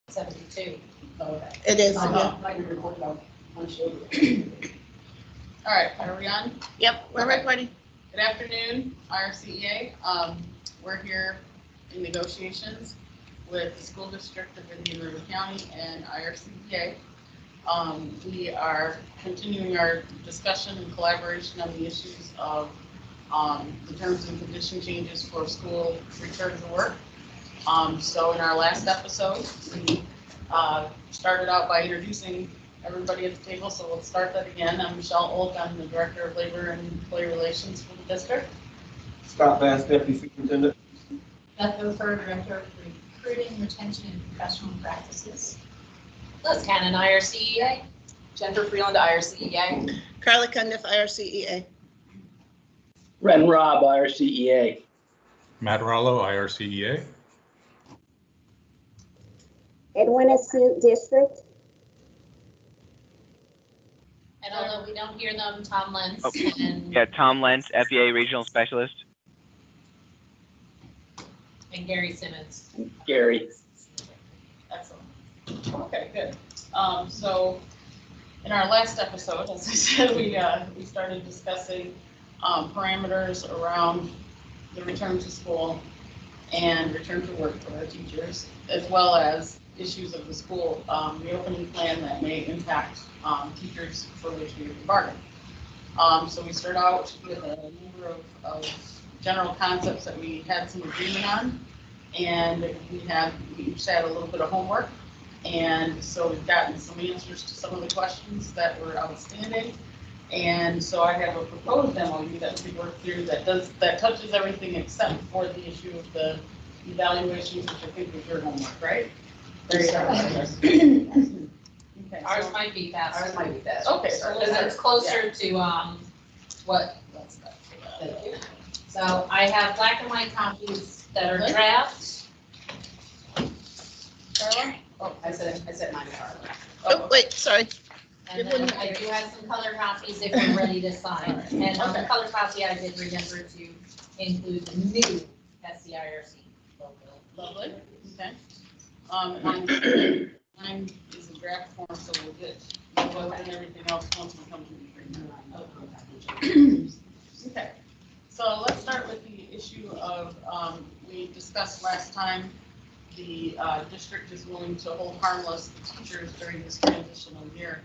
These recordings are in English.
72. Oh, okay. It is. I might be reporting on show. All right, are we on? Yep, we're Okay. recording. Good afternoon, IRCEA. We're here in negotiations with the school district of Indian River County and IRCEA. We are continuing our discussion and collaboration on the issues of the terms and condition changes for school return to work. So in our last episode, we started out by introducing everybody at the table, so we'll start that again. I'm Michelle Olk, I'm the Director of Labor and Employee Relations for the district. Scott Bass, Deputy Superintendent. Beth Hofer, Director of Recruiting, Retention, and Professional Practices. Liz Cannon, IRCEA. Jennifer Freeland, IRCEA. Carly Cundiff, IRCEA. Ren Robb, IRCEA. Matt Rollo, IRCEA. Edwina Suit District. And although we don't hear them, Tom Lentz Oh, and, Yeah, Tom Lentz, FEA Regional Specialist. and Gary Simmons. Gary. Excellent. Okay, good. So in our last episode, as I said, we started discussing parameters around the return to school and return to work for our teachers, as well as issues of the school reopening plan that may impact teachers for which we have bargained. So we start out with a number of general concepts that we had some agreement on, and we each had a little bit of homework, and so we've gotten some answers to some of the questions that were outstanding. And so I have a proposed MOU that we work through that touches everything except for the issue of the evaluations, which I think was your homework, right? There you go. Okay, Ours so- might be faster. Ours might be that. Okay, so Because let's it's closer to, what, Thank you. so I have black and white copies that are Really? drafts. Carla? Oh, I said mine, Carla. Oh, wait, sorry. And then I do have some color copies if we're ready to sign. And on the Okay. color copy, I did remember to include the new SCIRC logo. Lovely, okay. Mine is a draft form, so we'll get, we'll vote and everything else once we come to the agreement. Okay, so let's start with the issue of, we discussed last time, the district is willing to hold harmless the teachers during this transitional year,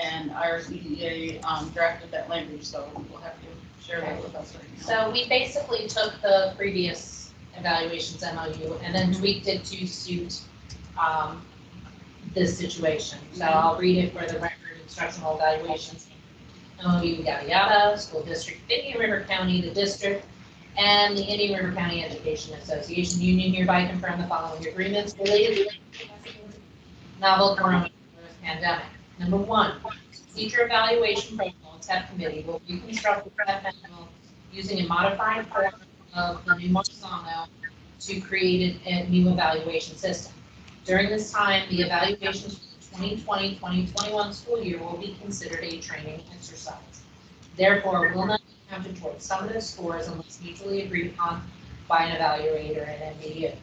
and IRCEA drafted that language, so we'll have to share that with us right now. So we basically took the previous evaluations MOU and then tweaked it to suit this situation. So I'll read it for the record: instructional evaluations. MOU yada yada, school district of Indian River County, the district, and the Indian River County Education Association Union hereby confirm the following agreements related to the novel coronavirus pandemic. Number one, teacher evaluation protocol TEP committee will reconstruct the TEP manual using a modified form of the new Marzano to create a new evaluation system. During this time, the evaluations for the 2020-2021 school year will be considered a training exercise. Therefore, will not be counted towards summative scores unless mutually agreed upon by an evaluator and MBU.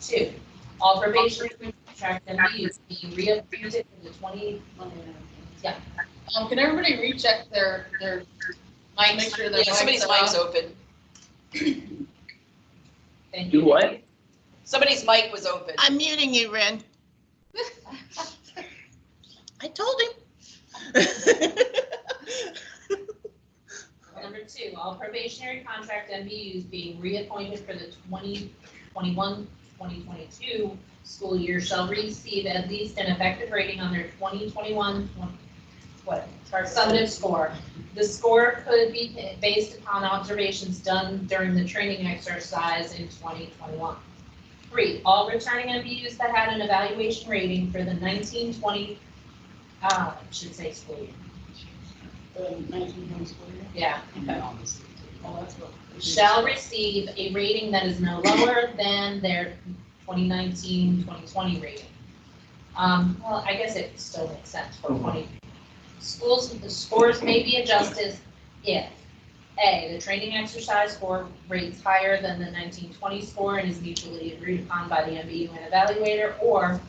Two, all probationary contract MBUs being reappointed for the 20. Yeah. Can everybody recheck their mic, make sure their Yeah, somebody's mics are mic's off? open. Thank Do you. what? Somebody's mic was open. I'm muting you, Ren. I told him. Number two, all probationary contract MBUs being reappointed for the 2021-2022 school year shall receive at least an effective rating on their 2021 summative score. The score could be based upon observations done during the training exercise in 2021. Three, all returning MBUs that had an evaluation rating for the 1920, should say school year. The 1920 school year? Yeah. Okay. Oh, that's what. Shall receive a rating that is no lower than their 2019-2020 rating. Well, I guess it still makes sense for 20. The scores may be adjusted if A, the training exercise score rates higher than the 1920 score and is mutually agreed upon by the MBU and evaluator, or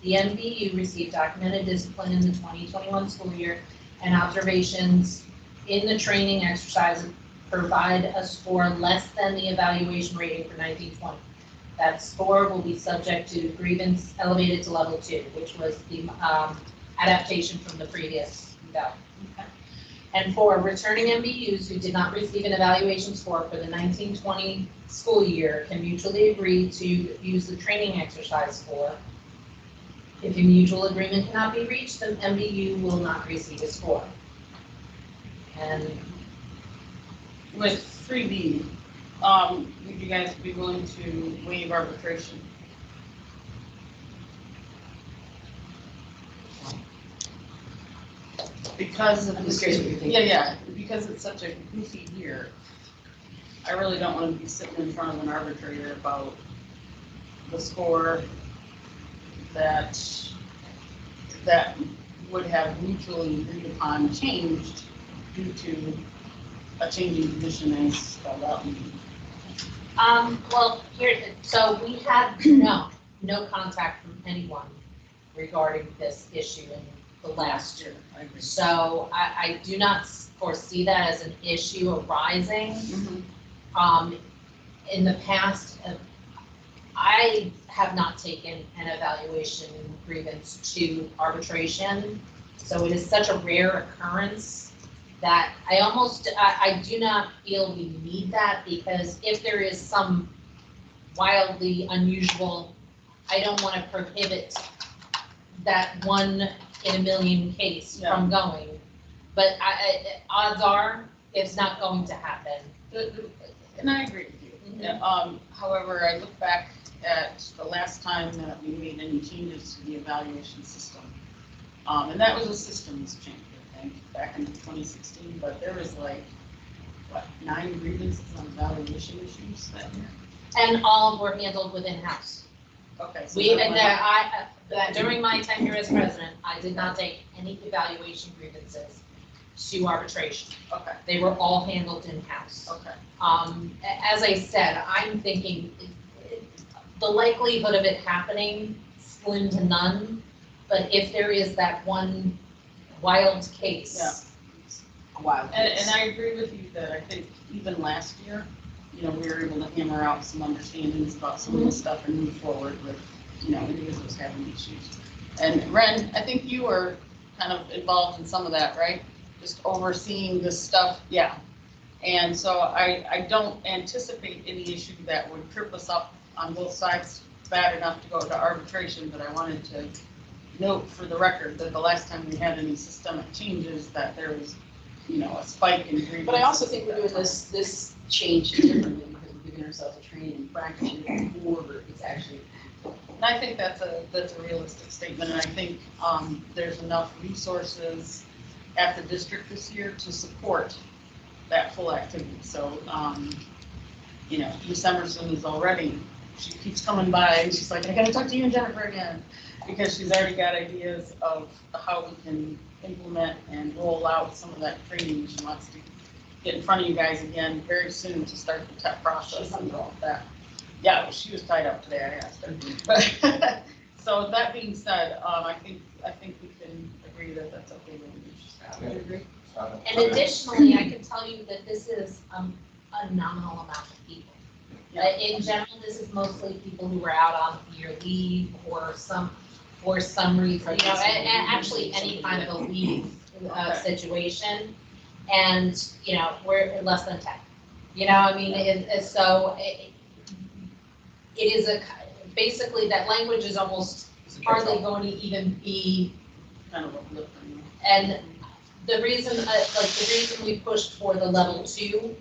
The MBU received documented discipline in the 2021 school year, and observations in the training exercise provide a score less than the evaluation rating for 1920. That score will be subject to grievance elevated to level 2, which was the adaptation from the previous eval. And for returning MBUs who did not receive an evaluation score for the 1920 school year can mutually agree to use the training exercise score. If a mutual agreement cannot be reached, then MBU will not receive a score. And With 3B, would you guys be willing to waive arbitration? Because of I'm this, just curious what you think. yeah, because it's such a goofy year, I really don't want to be sitting in front of an arbitrator about the score that would have mutually agreed upon changed due to a changing condition as spelled out in the well, so we had no contact from anyone regarding this issue in the last year. I agree. So I do not foresee that as an issue arising. Mhm. In the past, I have not taken an evaluation grievance to arbitration. So it is such a rare occurrence that I do not feel we need that, because if there is some wildly unusual, I don't want to prohibit that 1 in a million case from going. But odds are, it's not going to happen. And I agree with you. However, I look back at the last time that we made any changes to the evaluation system. And that was a systems change, I think, back in 2016, but there was like, what, 9 grievances on evaluation issues that year? And all were handled within house. Okay. So During my tenure as president, I did not take any evaluation grievances to arbitration. Okay, They were all handled in-house. okay. As I said, I'm thinking the likelihood of it happening slim to none, but if there is that one wild case. Yeah. A while. And I agree with you that I think even last year, we were able to hammer out some understandings about some of the stuff and move forward with, individuals having issues. And Ren, I think you were kind of involved in some of that, right? Just overseeing this stuff, yeah. And so I don't anticipate any issue that would trip us up on both sides bad enough to go to arbitration, but I wanted to note for the record that the last time we had any systemic changes, that there was, a spike in grievances. But I also think we're doing this change differently because we're giving ourselves a training and practice before it's actually. And I think that's a realistic statement, and I think there's enough resources at the district this year to support that full activity. So, Ms. Emerson is already, she keeps coming by and she's like, I gotta talk to you and Jennifer again, because she's already got ideas of how we can implement and roll out some of that training. She wants to get in front of you guys again very soon to start the TEP process and all of that. Yeah, well, she was tied up today, I asked her. But, so that being said, I think we can agree that that's okay with you. I would agree. And additionally, I can tell you that this is a nominal amount of people. In general, this is mostly people who were out on year leave or some reason, and actually any kind of a leave situation. And, we're less than 10. It is basically that language is almost hardly going to even be. Kind of a blip for you. And the reason we pushed for the level 2,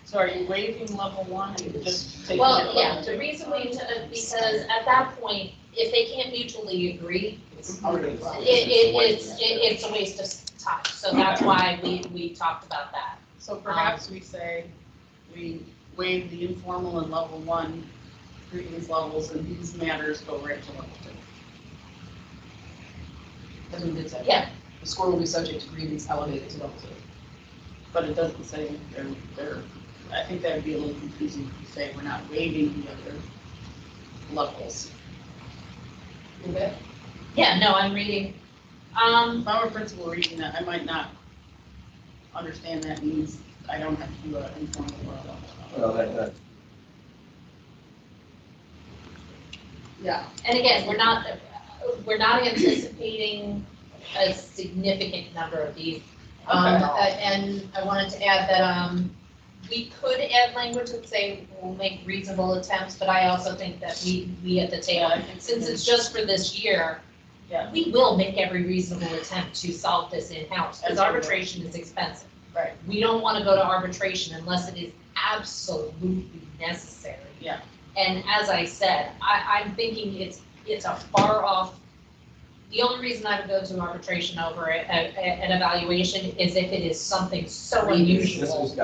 So are you waiving level 1 and just taking it well, yeah, level 2? the reason because at that point, if they can't mutually agree, it's a waste of time. So that's why we talked about that. So perhaps we say we waive the informal and level 1 grievance levels, and these matters go right to level 2. That's what we did say. Yeah. The score will be subject to grievance elevated to level 2. But it doesn't say they're I think that would be a little confusing if you say we're not waiving the other levels. Okay. Yeah, no, I'm reading. If I'm a principal reading that, I might not understand that means I don't have to do an informal level. Well, that, Yeah. And again, we're not anticipating a significant number of these. And I wanted to add that, we could add language that say we'll make reasonable attempts, but I also think that we at the table, since it's just for this year, Yeah. we will make every reasonable attempt to solve this in-house, because arbitration is expensive. Right. We don't want to go to arbitration unless it is absolutely necessary. Yeah. And as I said, I'm thinking it's a far off, the only reason I would go to arbitration over an evaluation is if it is something so unusual. this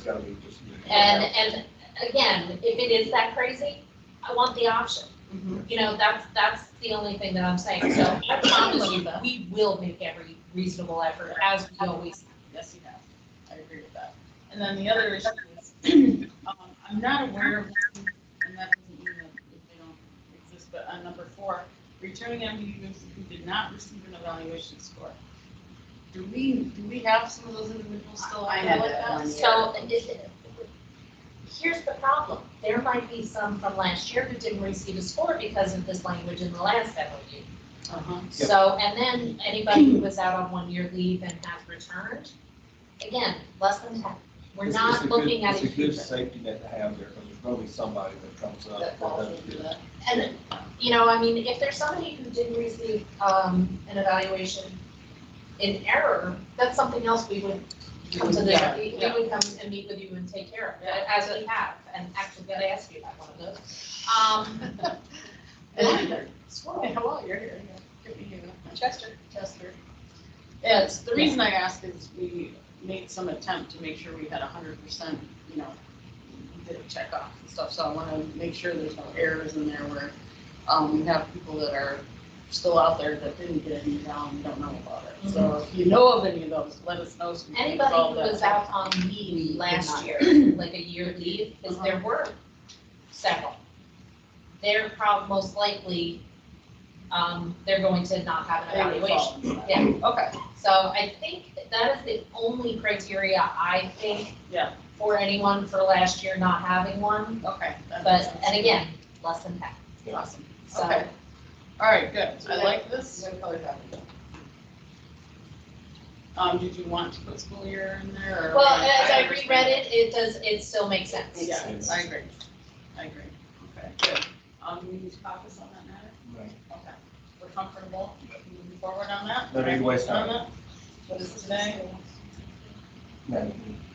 gotta be just. And again, if it is that crazy, I want the option. Mhm. You know, that's the only thing that I'm saying. So I promise you, we will make every reasonable effort, as we always. Yes, you have. I agree with that. And then the other issue is, I'm not aware of one, and that doesn't mean that if they don't exist, but on number 4, returning MUs who did not receive an evaluation score. Do we have some of those individuals still out I there had like that that? one. So here's the problem. There might be some from last year who didn't receive a score because of this language in the last MOU. Uh-huh. So, and then anybody who was out on 1-year leave and has returned, again, less than 10. We're not looking at a It's a good huge. safety net to have there, because there's gonna be somebody that comes up. That falls into that. And, you know, I mean, if there's somebody who didn't receive an evaluation in error, that's something else we would come to Yeah, we would come and meet with you and take care of, as we have, and actually gotta ask you about one of those. Hello, you're here. Good to meet you. Chester. Yes, the reason I ask is we made some attempt to make sure we had 100%, you know, we did a check off and stuff, so I want to make sure there's no errors in there where we have people that are still out there that didn't get any down and don't know about it. So if you know of any of those, let us know. So we can Anybody resolve who that. was out on leave last year, like a year leave, because there were several. They're most likely, they're going to not have an They would fall evaluation. into that. Yeah, Okay, so I think that is the only criteria I think yeah, for anyone for last year not having one, okay. that makes but, sense. and again, less than 10. Awesome, So, okay. All right, good. I like this. Did you want to put school year in there or? well, as I understand. reread it still makes sense. Yeah, I agree. Okay, good. Do we need to caucus on that matter? Right. Okay. We're comfortable moving forward on that? No need to waste time. On that? What is it today? No,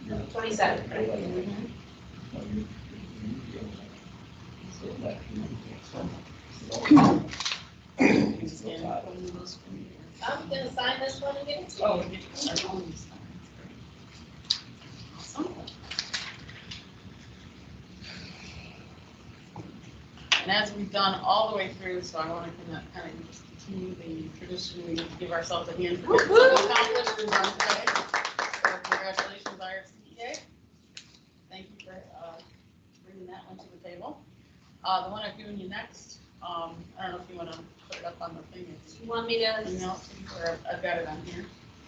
you're- 27. I'm gonna sign this one and give it to you. Oh, we get to our own stuff. Awesome. And as we've done all the way through, so I want to kind of just continue the tradition, we need to give ourselves a hand for getting something accomplished and done today. So congratulations, IRCEA. Thank you for bringing that one to the table. The one I've given you next, I don't know if you want to put it up on the thing. Do you want me to, Email it to you, or I've got it on here.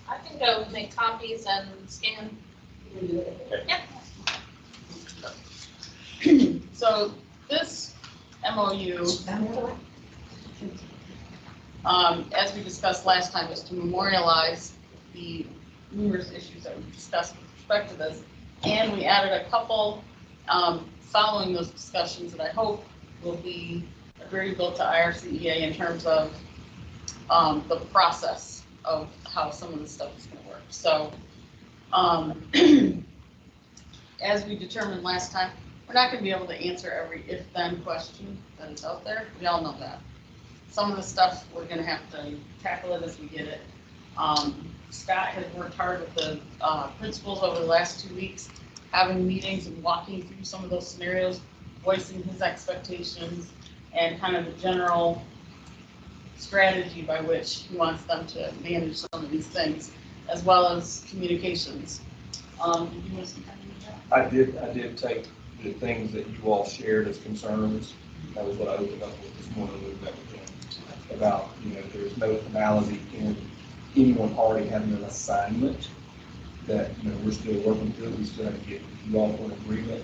I can go make copies and scan. Yep. So this MOU, as we discussed last time, is to memorialize the numerous issues that we discussed with respect to this. And we added a couple following those discussions that I hope will be agreeable to IRCEA in terms of the process of how some of this stuff is going to work. So as we determined last time, we're not going to be able to answer every if-then question that is out there. We all know that. Some of the stuff, we're going to have to tackle it as we get it. Scott has worked hard with the principals over the last 2 weeks, having meetings and walking through some of those scenarios, voicing his expectations, and kind of the general strategy by which he wants them to manage some of these things, as well as communications. Did you want to say anything? I did take the things that you all shared as concerns. That was what I opened up with this morning when we met with them. About, there's no finality in anyone already having an assignment that, we're still working through. We still have to get you all for an agreement,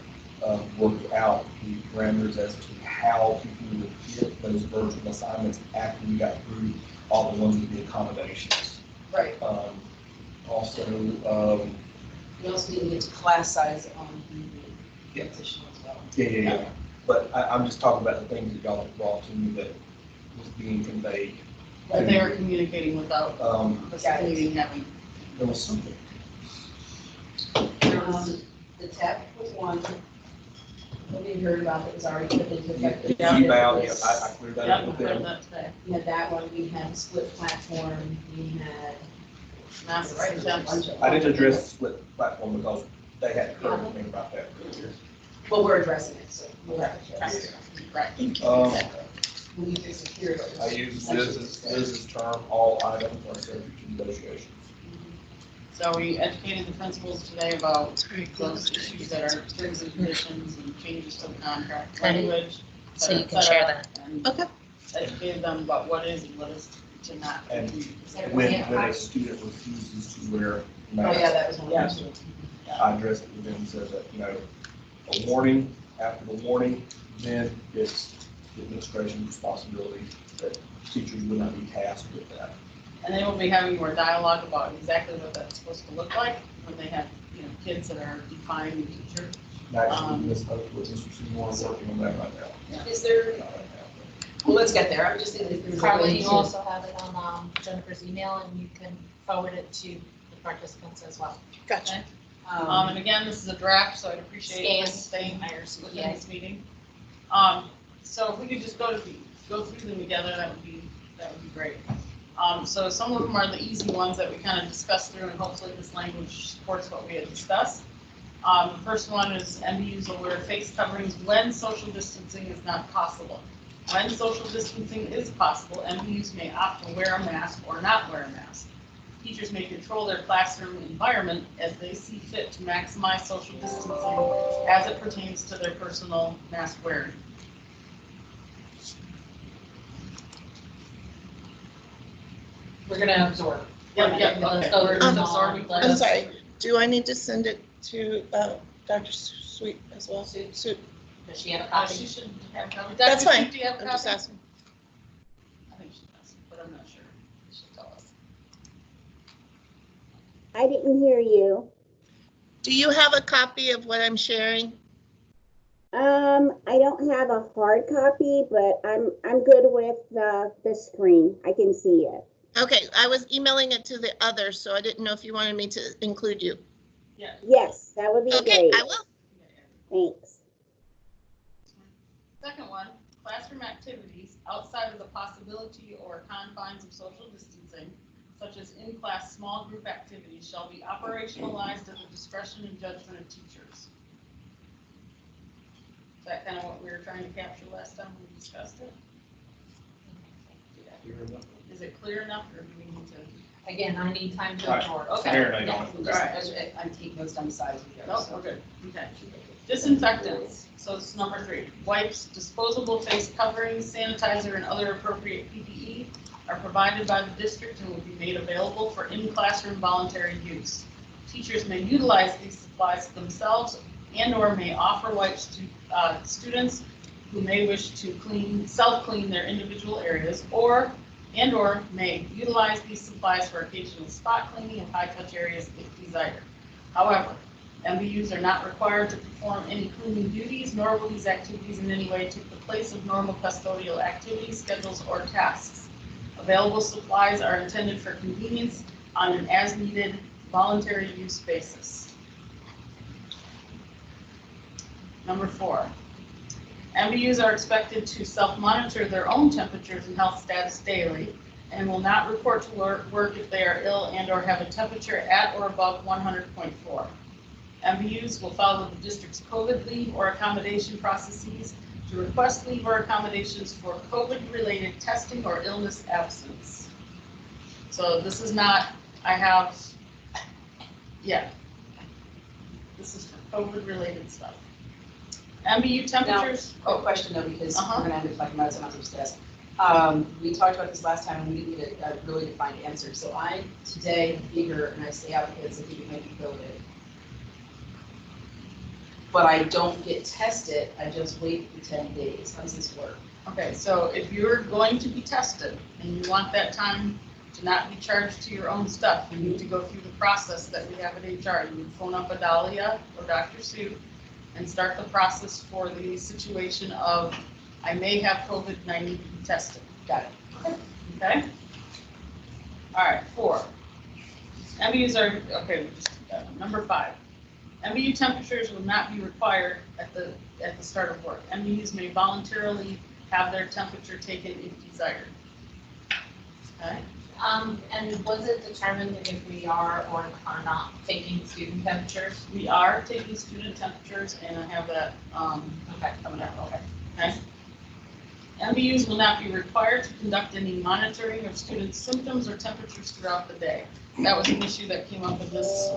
work out the parameters as to how people would get those virtual assignments after we got through all the ones with the accommodations. Right. Also, We also need to get to class size on the Yeah. position as well. yeah. But I'm just talking about the things that y'all have brought to me that was being conveyed. That they were communicating without this Got it. meeting having. There was something. The TEP was one. What we heard about that was already put into effect. Yeah. Rebound, yeah, I cleared that up Yep, with we heard them. that today. We had that one, we had split platform, we had. Massive Right, suggestions. I didn't address the split platform because they hadn't heard anything about that earlier. Well, we're addressing it, so we'll have to address it. Right. We need to secure it. I use Liz's term, all items are subject to negotiations. So we educated the principals today about those issues that are terms and conditions and changes to the contract language. So you can share that. And Okay. educated them about what is and what is to not. And when a student refuses to wear Oh, yeah, masks, that was one. Yeah. I addressed it with them and said that, a warning, after the warning, then it's the administration's responsibility that teachers would not be tasked with that. And they will be having more dialogue about exactly what that's supposed to look like when they have, kids that are defining the teacher. And actually, Ms. Oak with Mr. Seymour are working on that right now. Is there, well, let's get there. I'm just thinking if there's a Carla, way you to. also have it on Jennifer's email and you can forward it to the participants as well. Gotcha. And again, this is a draft, so I'd appreciate you staying within this meeting. So if we could just go through them together, that would be great. So some of them are the easy ones that we kind of discussed through, and hopefully this language supports what we had discussed. The first one is MBUs will wear face coverings when social distancing is not possible. When social distancing is possible, MBUs may opt to wear a mask or not wear a mask. Teachers may control their classroom environment as they see fit to maximize social distancing as it pertains to their personal mask wearing. We're gonna absorb. Yeah, Let's okay. go We're through them absorbing. all. I'm sorry, do I need to send it to Dr. Sweet as well? Sue? Does she have a She copy? should have covered. That's Dr. fine. Sweet, do you have a I'm just copy? asking. I think she does, but I'm not sure. She'll tell us. I didn't hear you. Do you have a copy of what I'm sharing? I don't have a hard copy, but I'm good with the screen. I can see it. Okay, I was emailing it to the others, so I didn't know if you wanted me to include you. Yeah. Yes, that would be Okay, great. I will. Thanks. Second one, classroom activities outside of the possibility or confines of social distancing, such as in-class small group activities, shall be operationalized at the discretion and judgment of teachers. Is that kind of what we were trying to capture last time we discussed it? Is it clear enough, or do we need to? Again, I need time to All right. absorb. Okay. Marinate Yeah, on it. we'll just- I'm taking notes down the sides of the No, other. we're good, okay. Disinfectants, so it's number 3. Wipes, disposable face coverings, sanitizer, and other appropriate PPE are provided by the district and will be made available for in-classroom voluntary use. Teachers may utilize these supplies themselves and/or may offer wipes to students who may wish to self-clean their individual areas, or may utilize these supplies for occasional spot cleaning of high-touch areas if desired. However, MBUs are not required to perform any cleaning duties, nor will these activities in any way take the place of normal custodial activities, schedules, or tasks. Available supplies are intended for convenience on an as-needed voluntary use basis. Number 4, MBUs are expected to self-monitor their own temperatures and health status daily and will not report to work if they are ill and/or have a temperature at or above 100.4. MBUs will follow the district's COVID leave or accommodation processes to request leave or accommodations for COVID-related testing or illness absence. So this is not, this is for COVID-related stuff. MBU temperatures, Quick question though, because Uh-huh. we're gonna end up talking about it, so I'm not supposed to ask. We talked about this last time and we didn't get a really defined answer. So I today am eager and I stay out because I think it might be COVID. But I don't get tested, I just wait for 10 days. How does this work? okay, so if you're going to be tested and you want that time to not be charged to your own stuff, you need to go through the process that we have at HR. You would phone up Adalia or Dr. Sue and start the process for the situation of, I may have COVID and I need to be tested. Got it. Okay? All right, 4. MBUs are, okay, we just did that one. Number 5. MBU temperatures will not be required at the start of work. MBUs may voluntarily have their temperature taken if desired. Okay? And was it determined if we are or are not taking student temperatures? We are taking student temperatures and I have that Okay. coming up. Okay? MBUs will not be required to conduct any monitoring of students' symptoms or temperatures throughout the day. That was an issue that came up in this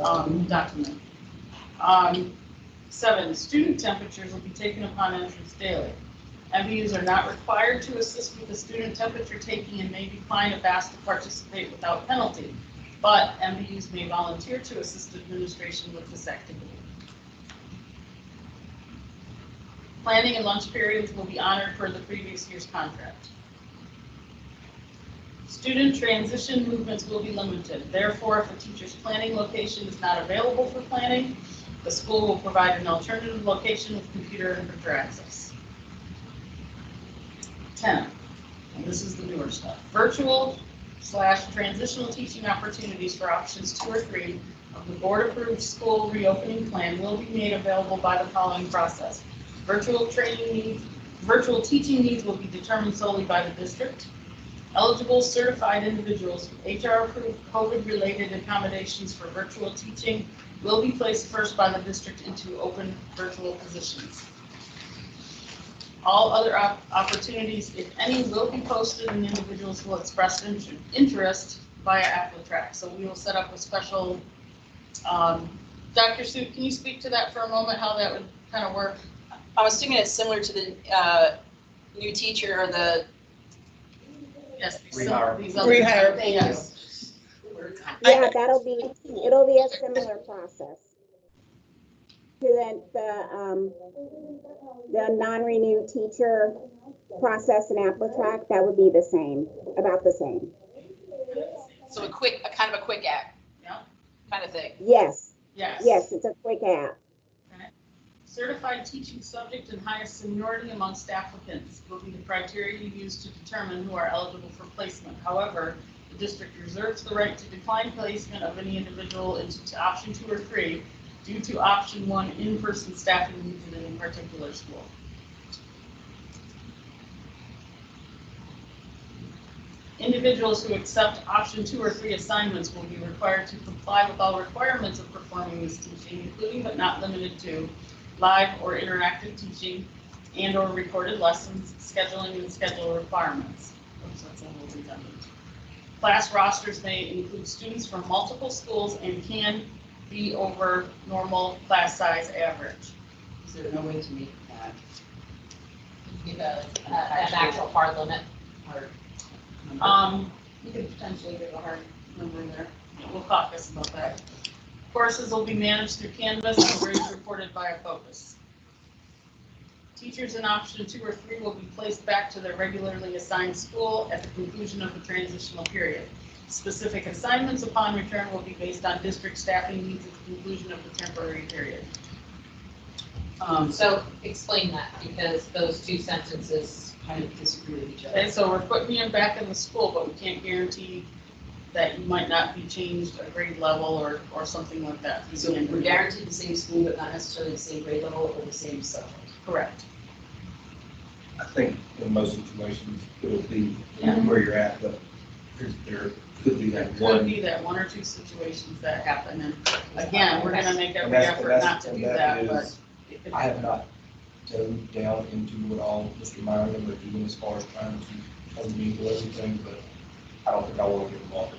document. 7, student temperatures will be taken upon entrance daily. MBUs are not required to assist with the student temperature taking and may decline if asked to participate without penalty, but MBUs may volunteer to assist administration with this activity. Planning and lunch periods will be honored per the previous year's contract. Student transition movements will be limited. Therefore, if a teacher's planning location is not available for planning, the school will provide an alternative location with computer and printer access. 10, and this is the newer stuff. Virtual/transitional teaching opportunities for options 2 or 3 of the board-approved school reopening plan will be made available by the following process. Virtual teaching needs will be determined solely by the district. Eligible certified individuals with HR-approved COVID-related accommodations for virtual teaching will be placed first by the district into open virtual positions. All other opportunities, if any, will be posted and individuals will express interest via AppleTrack. So we will set up a special, Dr. Sue, can you speak to that for a moment, how that would kind of work? I'm assuming it's similar to the new teacher or the, Yes. Rehire. These other- Rehire. Yes. Yeah, it'll be a similar process to the non-renewed teacher process in AppleTrack. That would be the same, about the same. so a kind of a quick act Yeah. kind of thing. Yes, Yes. yes, it's a quick app. Certified teaching subject and highest seniority amongst applicants will be the criteria used to determine who are eligible for placement. However, the district reserves the right to decline placement of any individual into option 2 or 3 due to option 1 in-person staffing needs in any particular school. Individuals who accept option 2 or 3 assignments will be required to comply with all requirements of performing this teaching, including but not limited to live or interactive teaching and or recorded lessons, scheduling and schedule requirements. Oops, that's a little redundant. Class rosters may include students from multiple schools and can be over normal class size average. Is there no way to make that? Give an actual hard limit. Hard? You could potentially give a hard number there. We'll caucus about that. Courses will be managed through Canvas and grades reported via Focus. Teachers in option 2 or 3 will be placed back to their regularly assigned school at the conclusion of the transitional period. Specific assignments upon return will be based on district staffing needs at the conclusion of the temporary period. So explain that, because those two sentences Kind of disagree with each other. Okay, so we're putting you back in the school, but we can't guarantee that you might not be changed a grade level or something like that. So we're guaranteed the same school, but not necessarily the same grade level or the same subject. Correct. I think in most situations, it'll be Yeah. where you're at, but there could be that Could one. be that 1 or 2 situations that happen, and again, we're gonna make And every that's- effort and not to that's- do and that, but. is- it could I have not dove down into what all Mr. Meyer are doing as far as trying to unmingle everything, but I don't think I want to get involved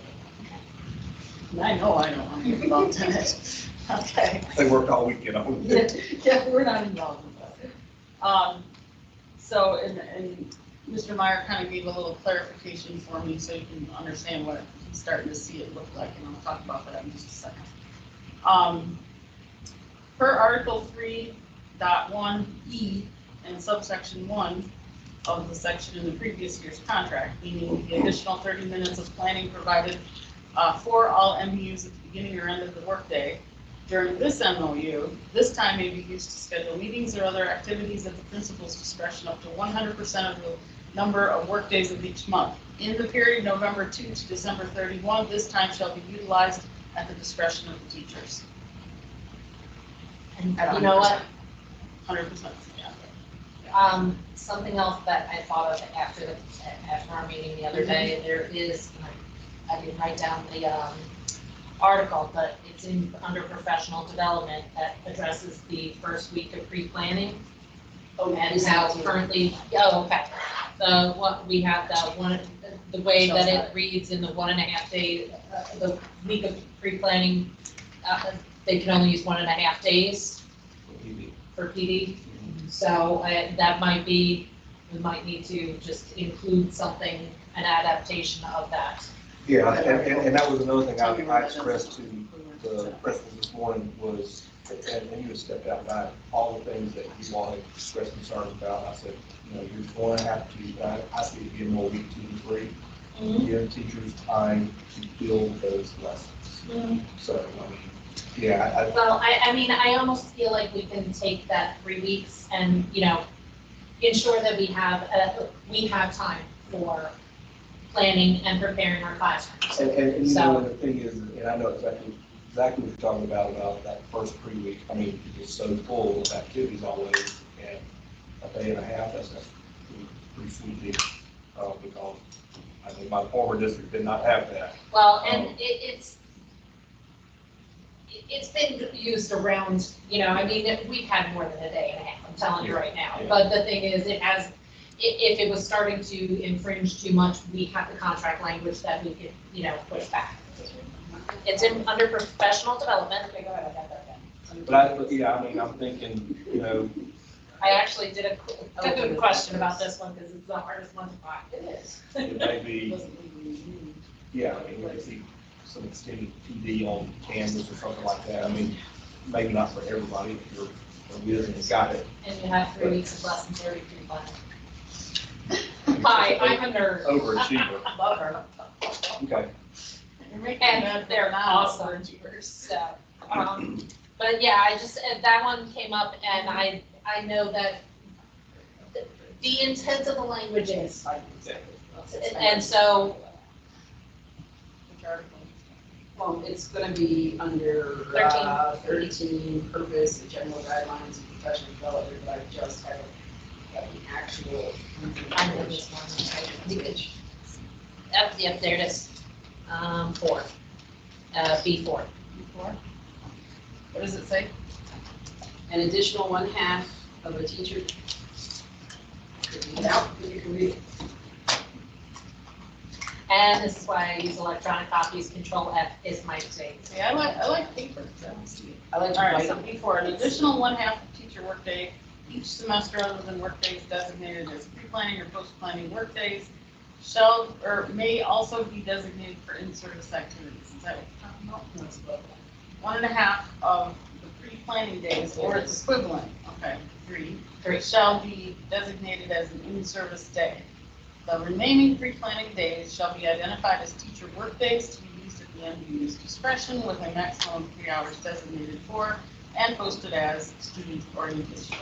in I know I don't want to get involved in it. Okay. They worked all weekend on it. Yeah, we're not involved in that. So, and Mr. Meyer kind of gave a little clarification for me so you can understand what he's starting to see it look like, and I'll talk about that in just a second. Per Article 3.1E and subsection 1 of the section in the previous year's contract, meaning the additional 30 minutes of planning provided for all MBUs at the beginning or end of the workday. During this MOU, this time may be used to schedule meetings or other activities at the principal's discretion up to 100% of the number of workdays of each month. In the period November 2 to December 31, this time shall be utilized at the discretion of the teachers. And you know what? 100%, yeah. Something else that I thought of after our meeting the other day, there is, I didn't write down the article, but it's under professional development that addresses the first week of pre-planning. And how currently, okay. What we have the way that it reads in the 1.5 day, the week of pre-planning, they can only use 1.5 days for PD. So that might be, we might need to just include something, an adaptation of that. Yeah, and that was another thing I expressed to the principal this morning was, and you had stepped out about all the things that you all had expressed concerns about. I said, you're going to have to, I see it being more week 2 and 3. Give teachers time to build those lessons. So, yeah. Well, I mean, I almost feel like we can take that 3 weeks and, ensure that we have time for planning and preparing our classrooms. And the thing is, and I know exactly what you're talking about that first pre-week. I mean, it's so full of activities always, and a day and a half, that's pretty sweet deal. Because I think my former district did not have that. Well, and it's been used around, we've had more than a day and a half, I'm telling you right now. Yeah. But the thing is, if it was starting to infringe too much, we have the contract language that we could, push back. It's under professional development. Okay, go ahead, I got that then. But I'm thinking, I actually did a good question about this one because it's the hardest one to find. It is. it may be, we could see some extended PD on Canvas or something like that. I mean, maybe not for everybody if you're a business got it. And you have 3 weeks of lessons every pre-plan. Hi, I'm a nerd. Overachiever. Love her. Okay. And they're awesome. So, but yeah, that one came up and I know that the intent of the language is. And so. Well, it's going to be under 13 purpose and general guidelines and professional development, but I just have the actual. I know this one. Yep, there it is. 4. B4. What does it say? An additional 1/2 of a teacher. Now, you can read it. And this is why I use electronic copies. Control F is my mistake. Yeah, I like paper. I like to All right, write so before, an additional 1/2 of teacher workday each semester other than workdays designated as pre-planning or post-planning workdays shall or may also be designated for in-service activities. Is that what you're talking about? 1/2 of the pre-planning days or its equivalent, okay, 3, shall be designated as an in-service day. The remaining pre-planning days shall be identified as teacher workdays to be used at the MBU's discretion with a maximum of 3 hours designated for and posted as student orientation.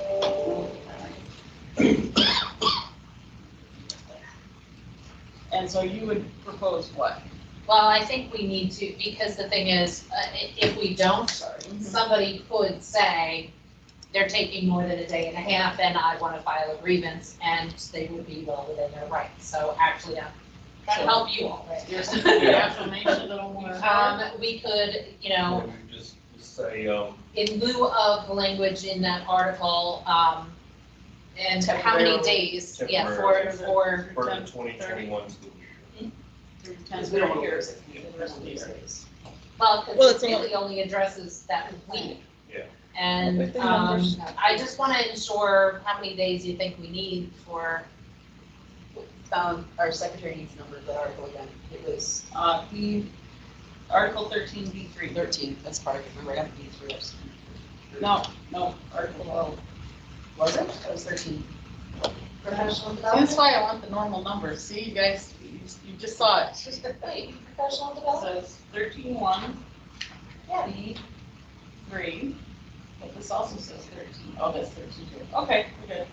And so you would propose what? Well, I think we need to, because the thing is, if we don't, somebody could say they're taking more than a day and a half and I want to file a grievance, and they would be well within their rights. So actually, I'm trying to help you all. Right? There's some affirmation that I want to. We could, Just say, in lieu of the language in that article, and how many days? Yeah, for for the 2021 school year. because we don't hear it the rest of these days. Well, Well, because it's it a- really only addresses that week. Yeah. And, But the numbers- I just wanna ensure how many days you think we need for, Our secretary needs the number of the article again. It was The Article 13B3. 13, that's part of it, we're right after B3. No, Article 12. Was it? That was 13. Professional That's development? why I want the normal numbers. See, you guys, you just saw it. wait, professional It development? says 13.1, Yeah. B3, but this also says 13. Oh, that's 13 too. Okay, we're good.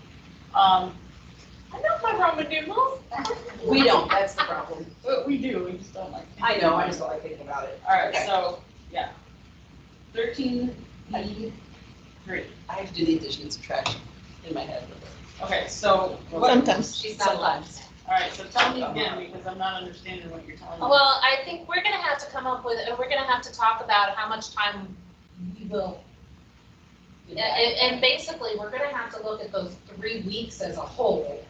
I know my Roman numerals. We don't, that's the problem. But we do, we just don't like. I know, I just don't like thinking about it. All right, Okay. so, yeah. 13B3. I have to do the addition and subtraction in my head. Okay, so. Sometimes. She's not allowed. All right, so tell me again, because I'm not understanding what you're telling me. Well, I think we're gonna have to come up with, we're gonna have to talk about how much time we will. And basically, we're gonna have to look at those 3 weeks as a whole.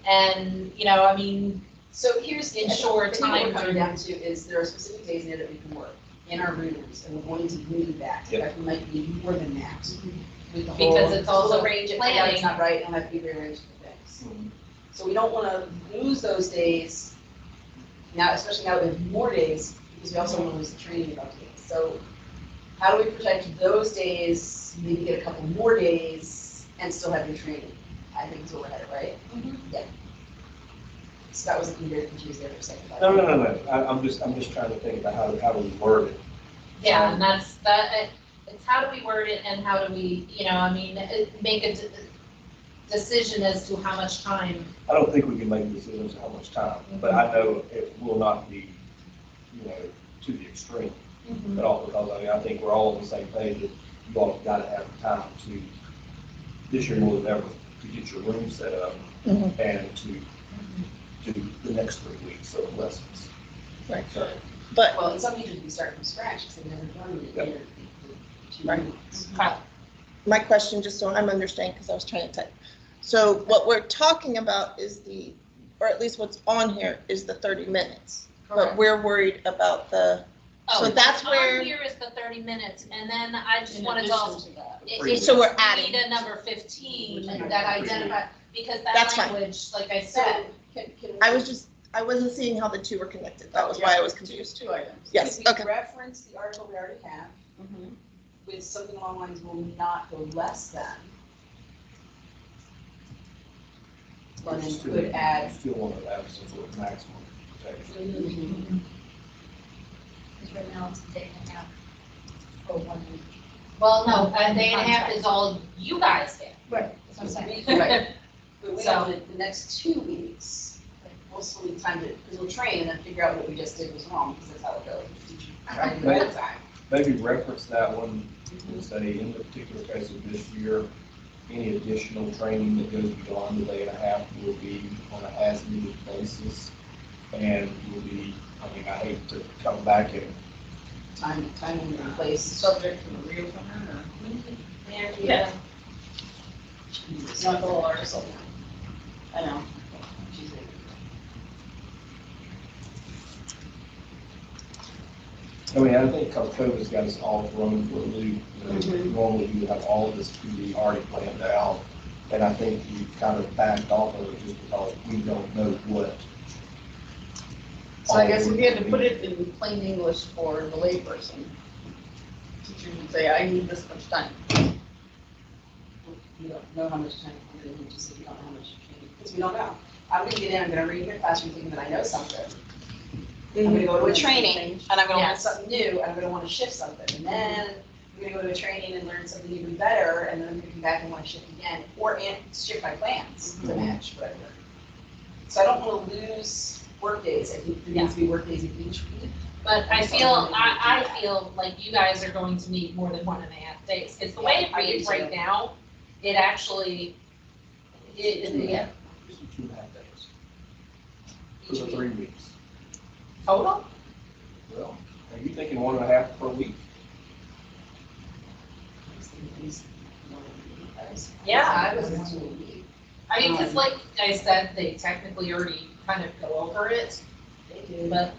And, I mean, So here's the Ensure I think what we're time coming to- down to is there are specific days in there that we can work in our rooms, and we're going to need that. In Yep. fact, we might need more than that. With the Because whole- it's also we'll arrange it, find out it's planning. not right, and have to be rearranged for things. Mhm. So we don't wanna lose those days, now, especially now that we have more days, because we also wanna lose the training about days. So how do we protect those days, maybe get a couple more days, and still have your training? I think is what we're headed, right? Yeah. So that was very confused there for a second. No. I'm just trying to think about how do we word it. yeah, and it's how do we word it and how do we, make a decision as to how much time. I don't think we can make decisions on how much time, but I know it will not be, to the extreme at all, because I think we're all on the same page that you all have got to have time to, this year more than ever, to get your room set up Mhm. and to do the next 3 weeks of lessons. Right. So, But Well, in some teachers, we start from scratch, because they've never done it Yep. in 2 Right. weeks. my question, just so I'm understanding, because I was trying to type. So what we're talking about is or at least what's on here is the 30 minutes. But we're worried about so that's On where, here is the 30 minutes, and then I just In wanted to addition also. to that. If So we're we adding. need a number 15 Which is that right. identify, because that That's fine. language, like I So, said, I wasn't seeing how the two were connected. That was why I was confused. 2 items. Yes, Could okay. we reference the article we already have Mhm. with something along the lines, will not go less than? And then still- could add. Still want to have some sort of maximum protection. Because right now it's a day and a half for 1 week. well, no, a day and a half is all you guys get. Right. That's what I'm saying. Right. But we So- know the next 2 weeks, we'll still need time to, because we'll train and then figure out what we just did was wrong, because that's how it goes. Right, Right. at a time. Maybe reference that one and say, in the particular case of this year, any additional training that goes beyond the day and a half will be on an as-needed basis. And will be, I hate to come back and, Time and place. Subject to the reopener or? Yeah. It's not the whole article. I know. I think because COVID's got us all thrown for a loop. Normally you would have all of this to be already planned out. And I think we kind of backed off of it just because we don't know what. So I guess if you had to put it in plain English for the layperson, teachers would say, I need this much time. You don't know how much time, you just said you don't know how much training, because we don't know. I'm gonna get in, I'm gonna read in your classroom thinking that I know something. I'm gonna go to a training, and I'm gonna learn Yes. something new, and I'm gonna wanna shift something, and then I'm gonna go to a training and learn something even better, and then I'm gonna come back and wanna shift again, and shift my plans to match whatever. So I don't wanna lose work days, I think there needs to be work days in each week. But I feel like you guys are going to need more than 1.5 days, because the way it Yeah, I do reads right too. now, it actually, yeah, Just 2.5 days. For the 3 weeks. total? Well, are you thinking 1.5 per week? Yeah, I was into a week. I mean, because like I said, they technically already kind of go over it, They do. but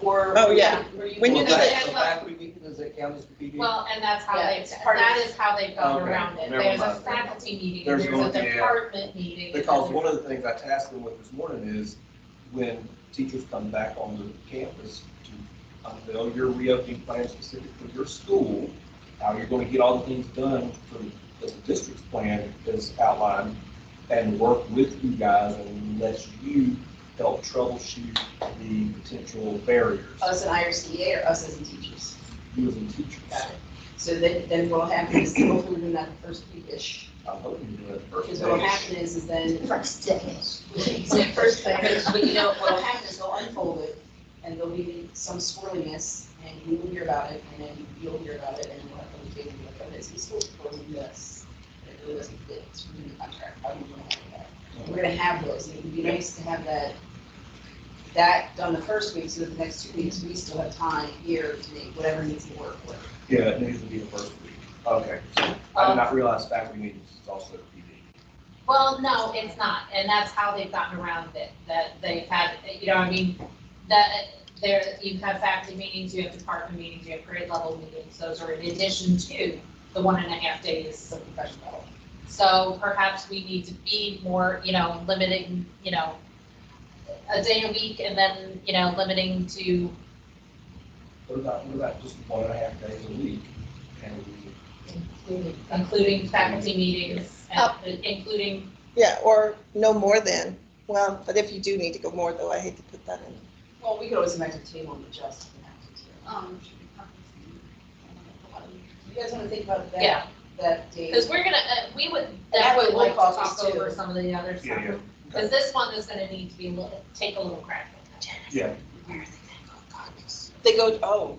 Or. Oh, yeah. or you When can- you Well, do that- it- so faculty meeting, does that count as PD? Well, and that's how Yeah, they, it's part of that it. is how they've gone Okay, around it. never There's a mind. faculty meeting, There's and there's a going- yeah. department meeting. and Because then one of the things I tasked them with this morning is when teachers come back on the campus to unveil your reopening plan specific for your school, how you're going to get all the things done for the district's plan is outlined, and work with you guys and let you help troubleshoot the potential barriers, Us and IRCA or us as in teachers? you as in teachers. Got it. So then what'll happen is, hopefully we're doing that the first week-ish. I'm hoping you're doing it the first Because what'll day. happen is then. First day. First thing, but you know, what'll happen is they'll unfold it, and there'll be some swirliness, and we will hear about it, and then you'll hear about it, and we'll have to take it, like, okay, so school's proposing this. But it really doesn't fit, it's really the contract, how do you want to have that? We're gonna have those, and it would be nice to have that done the first week, so that the next 2 weeks, we still have time here to make whatever needs to work with. Yeah, it needs to be the first week. Okay, so I did not realize faculty meetings is also PD. Well, no, it's not, and that's how they've gotten around it, that they've had, you know, I mean, that there, you have faculty meetings, you have department meetings, you have grade level meetings, those are in addition to the 1.5 days of professional development. So perhaps we need to be more, you know, limiting, you know, a day a week and then, you know, limiting to, What about just 1.5 days a week? And including faculty meetings, and including, Yeah, or no more than, well, but if you do need to go more though, I hate to put that in. Well, we could always come back to the table and adjust if we have to, too. You guys wanna think about that? Yeah. That day? because we're gonna, we would That way definitely we'll like to cost talk us too. over some of the other stuff. Yeah, yeah. Because this one is gonna need to be, take a little crack. Yeah, They go, oh,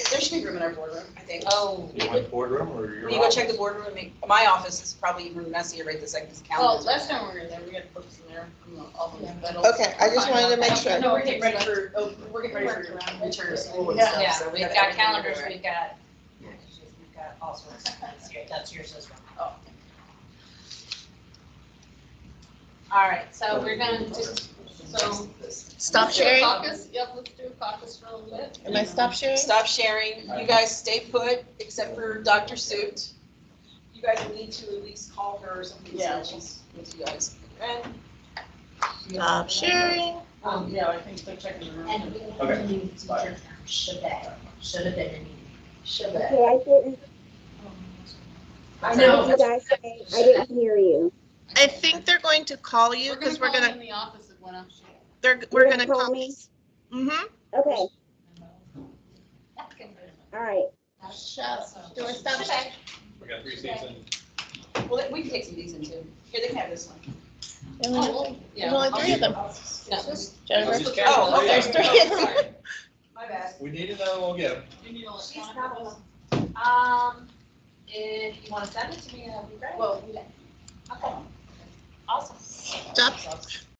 there should be room in our boardroom, I think. Oh, You want the boardroom or your? When you go office? check the boardroom, my office is probably even messier right this second, because Well, calendars. last time we were there, we had books in there from all the medals. Okay, I just wanted to make sure. No, we're getting ready for, we're getting ready for return to school and Yeah. stuff, yeah, so we we've gotta got everything calendars, everywhere. we've got all sorts of things here, that's yours as well. Oh. All right, so we're gonna just, So. Stop let's do a sharing? Caucus, yep, let's do a caucus for a little bit. Am I stop sharing? Stop sharing, you guys stay put, except for Dr. Suit. You guys will need to at least call her or something, Yeah. so she's with you guys. And Stop sharing. Yeah, I think they're checking the room. and Okay. we teacher term, should have been in meeting. Should have. Okay, I didn't, I what know. did you guys say? I didn't hear you. I think they're going to call you because we're call gonna, in the office at 1 after. we're You're gonna gonna call call. me? Mm-hmm. Okay, all right. Do I stop? We got 3 seats in. Well, we can take some of these in too. Here, they can have this one. There's only 3 of them. Jennifer? Oh, okay. There's 3 of them. Sorry. My bad. We need to know, we'll get them. You need She's electronic. not, if you wanna send it to me, that'd be great. Well, Okay. Awesome. Stop